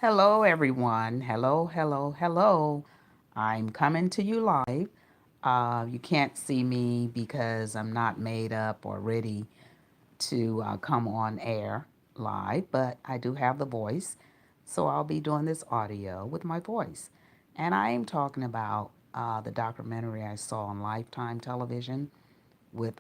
Hello, everyone. Hello, hello, hello. I'm coming to you live. You can't see me because I'm not made up or ready to come on air live, but I do have the voice. So I'll be doing this audio with my voice. And I am talking about the documentary I saw on Lifetime television with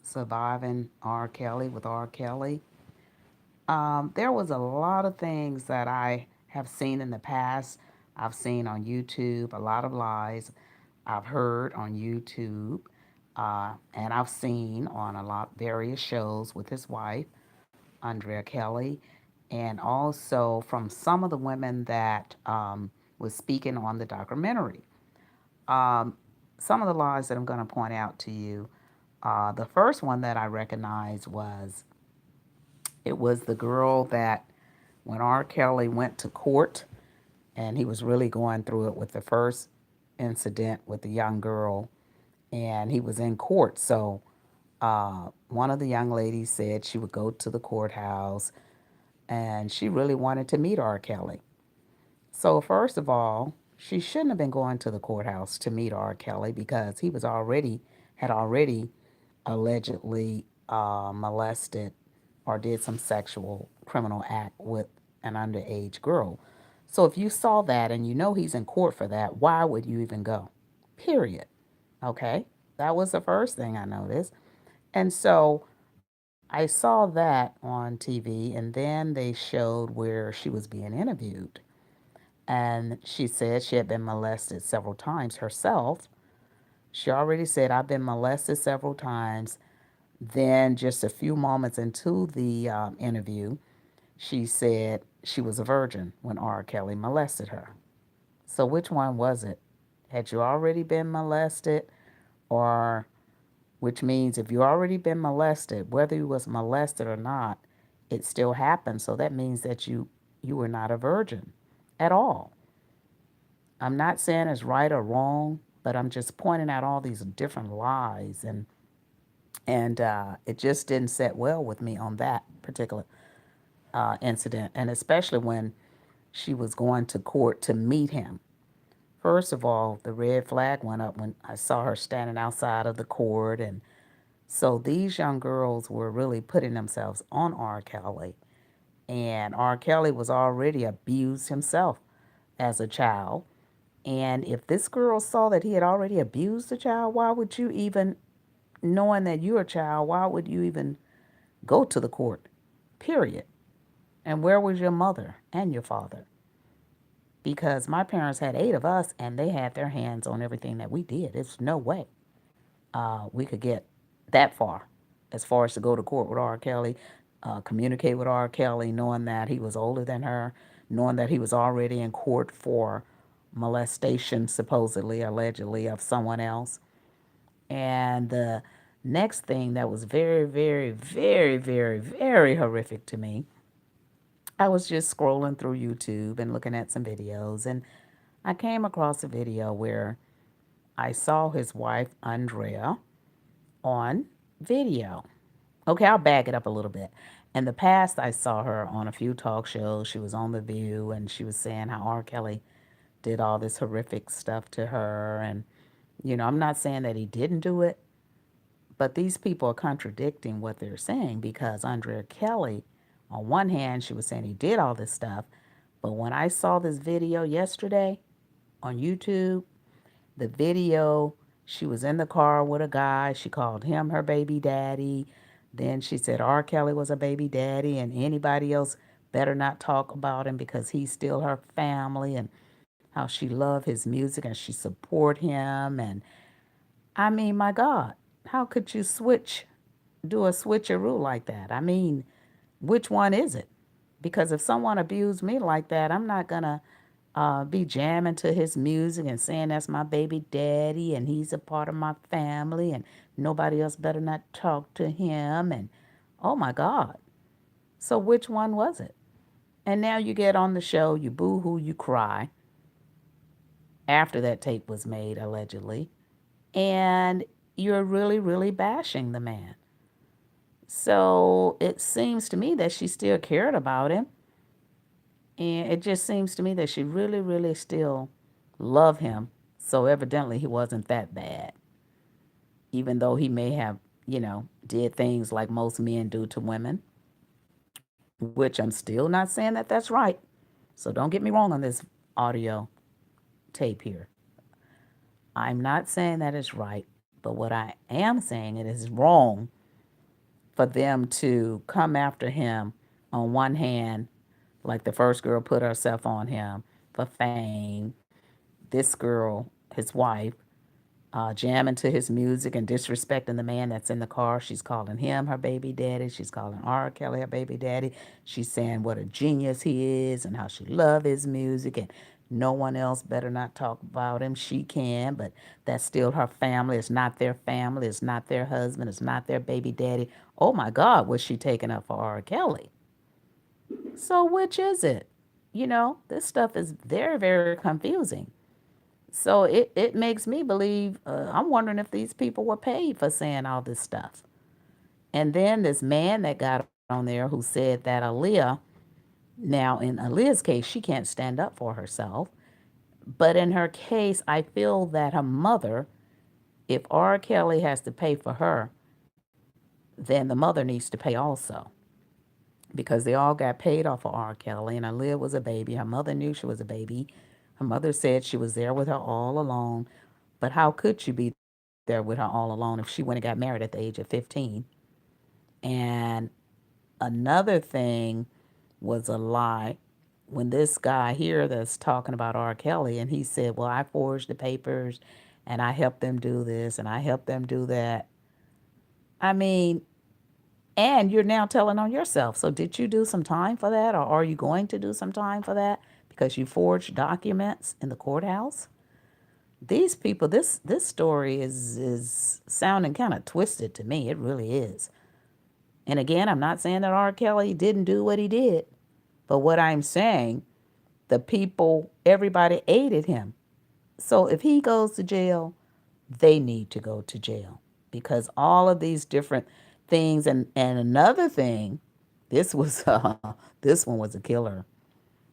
Surviving R. Kelly with R. Kelly. There was a lot of things that I have seen in the past. I've seen on YouTube, a lot of lies I've heard on YouTube, and I've seen on a lot various shows with his wife, Andrea Kelly, and also from some of the women that was speaking on the documentary. Um, some of the lies that I'm going to point out to you. The first one that I recognized was it was the girl that when R. Kelly went to court and he was really going through it with the first incident with the young girl, and he was in court. So one of the young ladies said she would go to the courthouse and she really wanted to meet R. Kelly. So, first of all, she shouldn't have been going to the courthouse to meet R. Kelly because he was had already allegedly molested or did some sexual criminal act with an underage girl. So if you saw that and you know he's in court for that, why would you even go? Period. Okay? That was the first thing I noticed. And so I saw that on TV, and then they showed where she was being interviewed. And she said she had been molested several times herself. She already said, I've been molested several times. Then, just a few moments into the interview, she said she was a virgin when R. Kelly molested her. So, which one was it? Had you already been molested? Or, which means if you already been molested, whether you was molested or not, it still happened. So that means that you were not a virgin at all. I'm not saying it's right or wrong, but I'm just pointing out all these different lies, and it just didn't set well with me on that particular incident, and especially when she was going to court to meet him. First of all, the red flag went up when I saw her standing outside of the court, and so these young girls were really putting themselves on R. Kelly, and R. Kelly was already abused himself as a child. And if this girl saw that he had already abused the child, why would you even, knowing that you're a child, why would you even go to the court? Period. And where was your mother and your father? Because my parents had eight of us and they had their hands on everything that we did. There's no way we could get that far as to go to court with R. Kelly, communicate with R. Kelly, knowing that he was older than her, knowing that he was already in court for molestation, supposedly, allegedly, of someone else. And the next thing that was very, very, very, very, very horrific to me, I was just scrolling through YouTube and looking at some videos, and I came across a video where I saw his wife, Andrea, on video. Okay, I'll back it up a little bit. In the past, I saw her on a few talk shows. She was on The View, and she was saying how R. Kelly did all this horrific stuff to her. And, I'm not saying that he didn't do it, but these people are contradicting what they're saying because Andrea Kelly, on one hand, she was saying he did all this stuff. But when I saw this video yesterday on YouTube, the video, she was in the car with a guy. She called him her baby daddy. Then she said R. Kelly was a baby daddy and anybody else better not talk about him because he's still her family, and how she loved his music and she support him. And I mean, my God, how could you do a switcheroo like that? I mean, which one is it? Because if someone abused me like that, I'm not gonna be jamming to his music and saying that's my baby daddy and he's a part of my family and nobody else better not talk to him. And oh my God. So which one was it? And now you get on the show, you boo hoo, you cry after that tape was made, allegedly, and you're really, really bashing the man. So it seems to me that she still cared about him. And it just seems to me that she really, really still loved him. So evidently he wasn't that bad, even though he may have, did things like most men do to women, which I'm still not saying that that's right. So don't get me wrong on this audio tape here. I'm not saying that it's right, but what I am saying it is wrong for them to come after him on one hand, like the first girl put herself on him for fame. This girl, his wife, jamming to his music and disrespecting the man that's in the car. She's calling him her baby daddy. She's calling R. Kelly her baby daddy. She's saying what a genius he is and how she loves his music and no one else better not talk about him. She can, but that's still her family. It's not their family. It's not their husband. It's not their baby daddy. Oh my God, was she taking up for R. Kelly? So which is it? This stuff is very, very confusing. So it makes me believe, I'm wondering if these people were paid for saying all this stuff. And then this man that got on there who said that Aaliyah, now in Aaliyah's case, she can't stand up for herself. But in her case, I feel that her mother, if R. Kelly has to pay for her, then the mother needs to pay also. Because they all got paid off of R. Kelly, and Aaliyah was a baby. Her mother knew she was a baby. Her mother said she was there with her all along. But how could she be there with her all alone if she went and got married at the age of 15? And another thing was a lie when this guy here that's talking about R. Kelly and he said, well, I forged the papers and I helped them do this and I helped them do that. I mean, and you're now telling on yourself. So did you do some time for that or are you going to do some time for that because you forged documents in the courthouse? These people, this story is sounding kind of twisted to me. It really is. And again, I'm not saying that R. Kelly didn't do what he did, but what I'm saying, the people, everybody aided him. So if he goes to jail, they need to go to jail because all of these different things. And another thing, this was this one was a killer.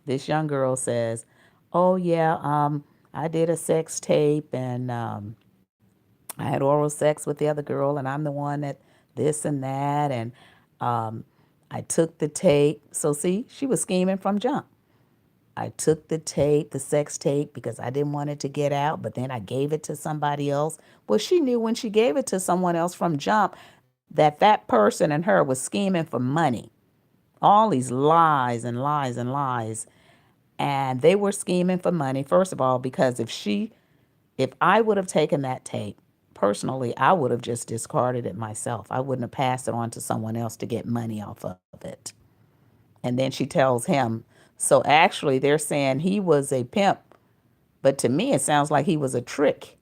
This young girl says, "Oh yeah, I did a sex tape and I had oral sex with the other girl, and I'm the one that this and that, and um, I took the tape." So see, she was scheming from jump. I took the tape, the sex tape, because I didn't want it to get out, but then I gave it to somebody else. Well, she knew when she gave it to someone else from jump that that person and her was scheming for money. All these lies and lies and lies. And they were scheming for money, first of all, because if I would have taken that tape, personally, I would have just discarded it myself. I wouldn't have passed it on to someone else to get money off of it. And then she tells him, so actually, they're saying he was a pimp, but to me, it sounds like he was a trick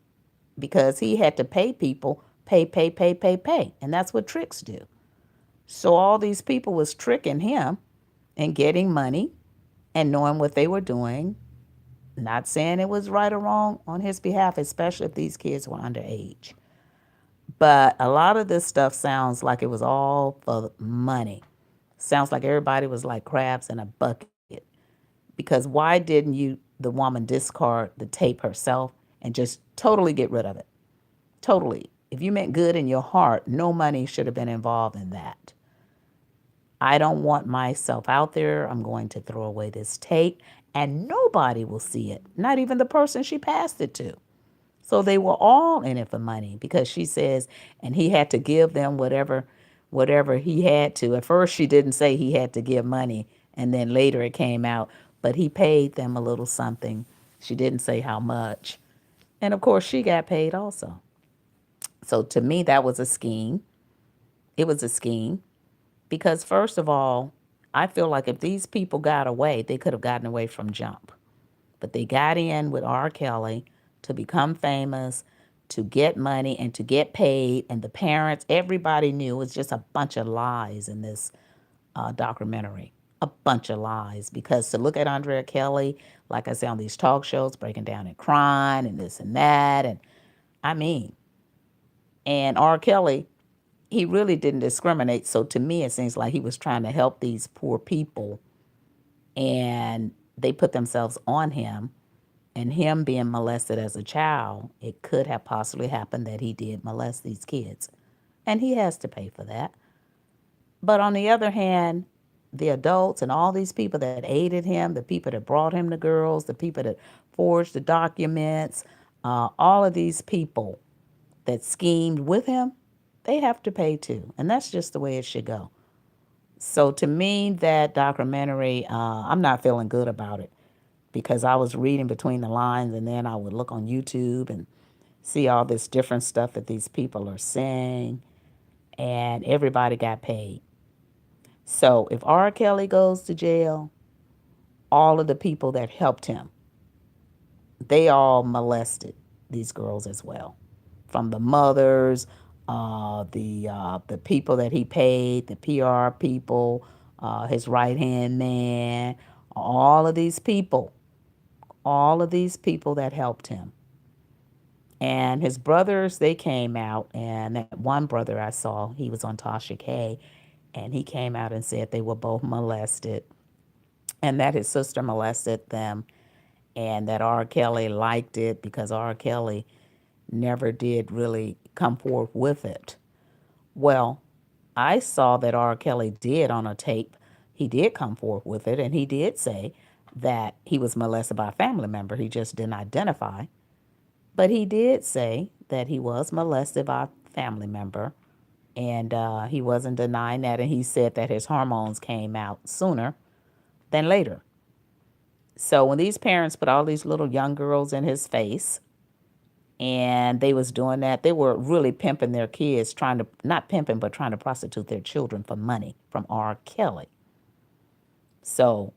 because he had to pay people, pay, pay, pay, pay, pay. And that's what tricks do. So all these people was tricking him and getting money and knowing what they were doing. Not saying it was right or wrong on his behalf, especially if these kids were underage. But a lot of this stuff sounds like it was all for money. Sounds like everybody was like crabs in a bucket. Because why didn't the woman discard the tape herself and just totally get rid of it? Totally. If you meant good in your heart, no money should have been involved in that. I don't want myself out there. I'm going to throw away this tape and nobody will see it, not even the person she passed it to. So they were all in it for money because she says, and he had to give them whatever he had to. At first, she didn't say he had to give money, and then later it came out, but he paid them a little something. She didn't say how much. And of course, she got paid also. So to me, that was a scheme. It was a scheme because, first of all, I feel like if these people got away, they could have gotten away from jump. But they got in with R. Kelly to become famous, to get money, and to get paid. And the parents, everybody knew it was just a bunch of lies in this documentary. A bunch of lies. Because to look at Andrea Kelly, like I say on these talk shows, breaking down and crying and this and that, and I mean, and R. Kelly, he really didn't discriminate. So to me, it seems like he was trying to help these poor people and they put themselves on him. And him being molested as a child, it could have possibly happened that he did molest these kids. And he has to pay for that. But on the other hand, the adults and all these people that aided him, the people that brought him the girls, the people that forged the documents, all of these people that schemed with him, they have to pay too. And that's just the way it should go. So to me, that documentary, I'm not feeling good about it because I was reading between the lines and then I would look on YouTube and see all this different stuff that these people are saying, and everybody got paid. So if R. Kelly goes to jail, all of the people that helped him, they all molested these girls as well, from the mothers, the people that he paid, the PR people, his right hand man, all of these people that helped him. And his brothers, they came out, and that one brother I saw, he was on Tasha K, and he came out and said they were both molested, and that his sister molested them, and that R. Kelly liked it because R. Kelly never did really come forth with it. Well, I saw that R. Kelly did on a tape. He did come forth with it, and he did say that he was molested by a family member. He just didn't identify. But he did say that he was molested by a family member, and he wasn't denying that. And he said that his hormones came out sooner than later. So when these parents put all these little young girls in his face, and they was doing that, they were really pimping their kids, trying to, not pimping, but trying to prostitute their children for money from R. Kelly. So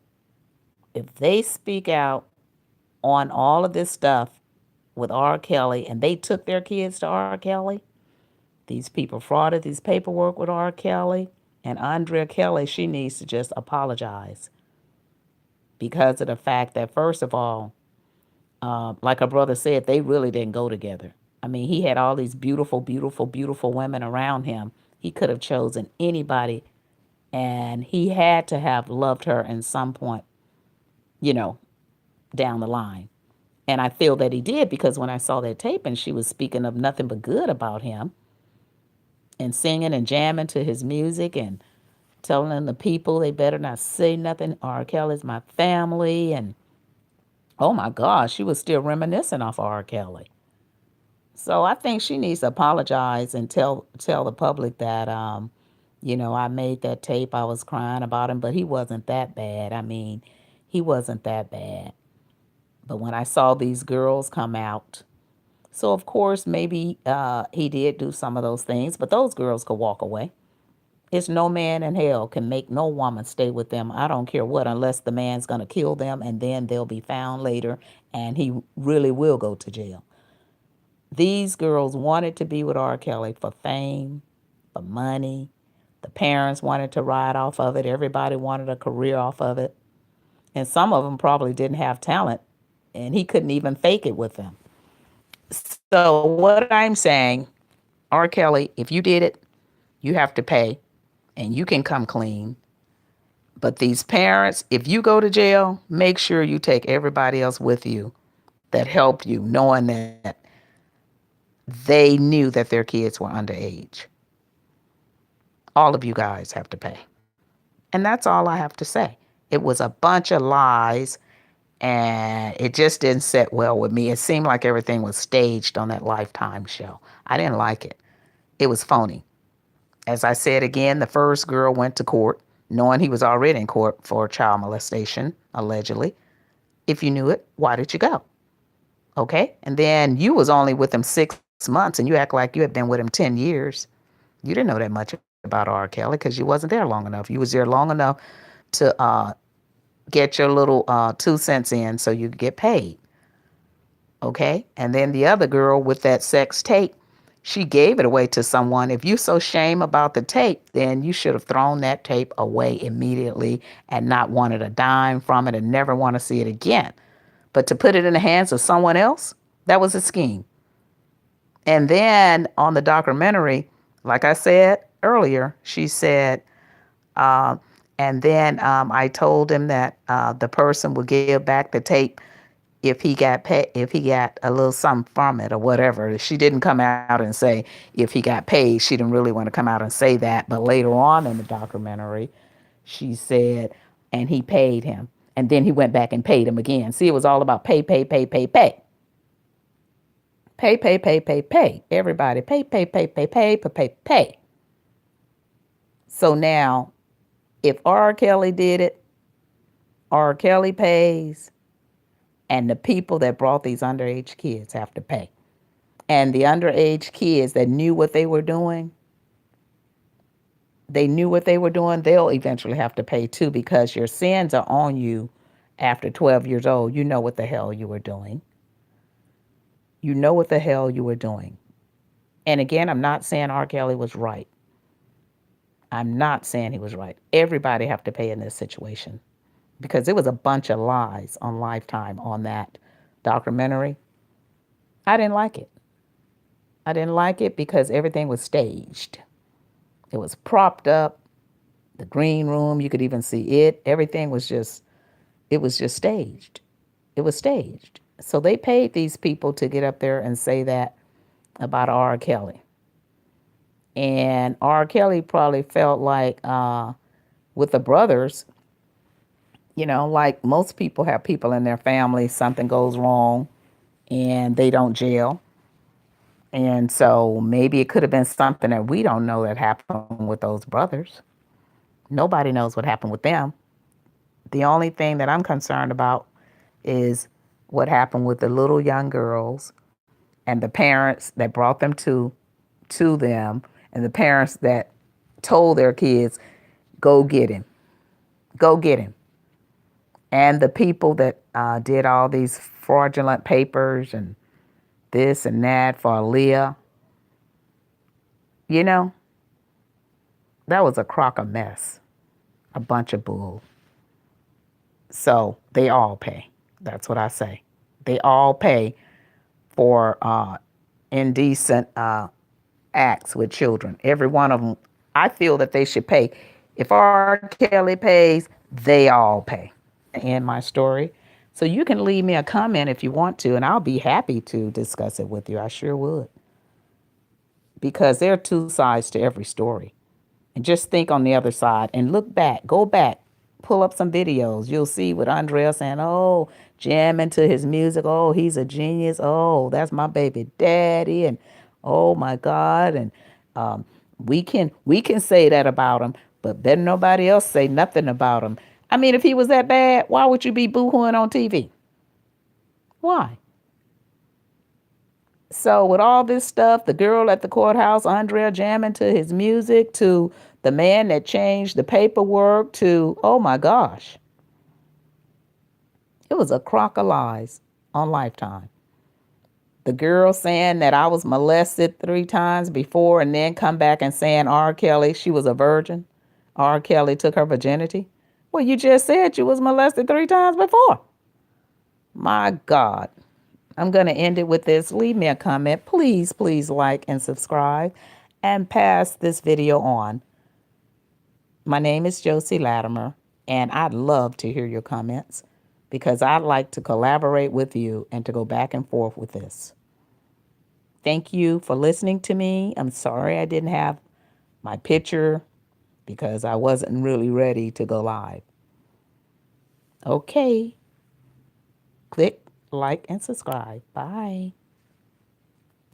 if they speak out on all of this stuff with R. Kelly and they took their kids to R. Kelly, these people frauded these paperwork with R. Kelly, and Andrea Kelly, she needs to just apologize because of the fact that, first of all, like her brother said, they really didn't go together. I mean, he had all these beautiful, beautiful, beautiful women around him. He could have chosen anybody, and he had to have loved her in some point, you know, down the line. And I feel that he did because when I saw that tape and she was speaking of nothing but good about him and singing and jamming to his music and telling the people they better not say nothing. R. Kelly's my family. And oh my gosh, she was still reminiscing off R. Kelly. So I think she needs to apologize and tell the public that I made that tape. I was crying about him, but he wasn't that bad. I mean, he wasn't that bad. But when I saw these girls come out, so of course maybe he did do some of those things, but those girls could walk away. It's no man in hell can make no woman stay with them. I don't care what, unless the man's gonna kill them, and then they'll be found later, and he really will go to jail. These girls wanted to be with R. Kelly for fame, for money. The parents wanted to ride off of it. Everybody wanted a career off of it. And some of them probably didn't have talent, and he couldn't even fake it with them. So, what I'm saying, R. Kelly, if you did it, you have to pay and you can come clean. But these parents, if you go to jail, make sure you take everybody else with you that helped you, knowing that they knew that their kids were underage. All of you guys have to pay. And that's all I have to say. It was a bunch of lies, and it just didn't sit well with me. It seemed like everything was staged on that Lifetime show. I didn't like it. It was phony. As I said again, the first girl went to court knowing he was already in court for child molestation, allegedly. If you knew it, why did you go? Okay? And then you was only with him 6 months and you act like you had been with him 10 years. You didn't know that much about R. Kelly because you wasn't there long enough. You was there long enough to get your little 2 cents in so you could get paid. Okay? And then the other girl with that sex tape, she gave it away to someone. If you so shame about the tape, then you should have thrown that tape away immediately and not wanted a dime from it and never want to see it again. But to put it in the hands of someone else, that was a scheme. And then on the documentary, like I said earlier, she said, uh, And then I told him that the person would give back the tape if he got if he got a little something from it or whatever. She didn't come out and say if he got paid. She didn't really want to come out and say that. But later on in the documentary, she said, and he paid him. And then he went back and paid him again. See, it was all about pay, pay, pay, pay, pay. Pay, pay, pay, pay, pay. Everybody pay, pay, pay, pay, pay, pay, pay, pay. So now, if R. Kelly did it, R. Kelly pays, and the people that brought these underage kids have to pay. And the underage kids that knew what they knew what they were doing, they'll eventually have to pay too because your sins are on you after 12 years old. You know what the hell you were doing. You know what the hell you were doing. And again, I'm not saying R. Kelly was right. I'm not saying he was right. Everybody have to pay in this situation because it was a bunch of lies on Lifetime on that documentary. I didn't like it. I didn't like it because everything was staged. It was propped up. The green room, you could even see it. Everything was just, it was just staged. It was staged. So they paid these people to get up there and say that about R. Kelly. And R. Kelly probably felt like with the brothers, like most people have people in their family, something goes wrong and they don't jail. And so maybe it could have been something that we don't know that happened with those brothers. Nobody knows what happened with them. The only thing that I'm concerned about is what happened with the little young girls and the parents that brought them to them and the parents that told their kids, go get him, go get him. And the people that did all these fraudulent papers and this and that for Aaliyah, you know, that was a crock of mess, a bunch of bull. So they all pay. That's what I say. They all pay for indecent acts with children. Every one of them. I feel that they should pay. If R. Kelly pays, they all pay. End my story. So you can leave me a comment if you want to, and I'll be happy to discuss it with you. I sure would. Because there are two sides to every story. And just think on the other side and look back, go back, pull up some videos. You'll see with Andrea saying, oh, jamming to his music. Oh, he's a genius. Oh, that's my baby daddy. And oh my God. And we can say that about him, but better nobody else say nothing about him. I mean, if he was that bad, why would you be boo-hooing on TV? Why? So with all this stuff, the girl at the courthouse, Andrea jamming to his music, to the man that changed the paperwork, to, oh my gosh, it was a crock of lies on Lifetime. The girl saying that I was molested 3 times before and then come back and saying R. Kelly, she was a virgin. R. Kelly took her virginity. Well, you just said you was molested 3 times before. My God. I'm going to end it with this. Leave me a comment. Please, please like and subscribe and pass this video on. My name is Josie Latimer, and I'd love to hear your comments because I'd like to collaborate with you and to go back and forth with this. Thank you for listening to me. I'm sorry I didn't have my picture because I wasn't really ready to go live. Okay. Click, like, and subscribe. Bye.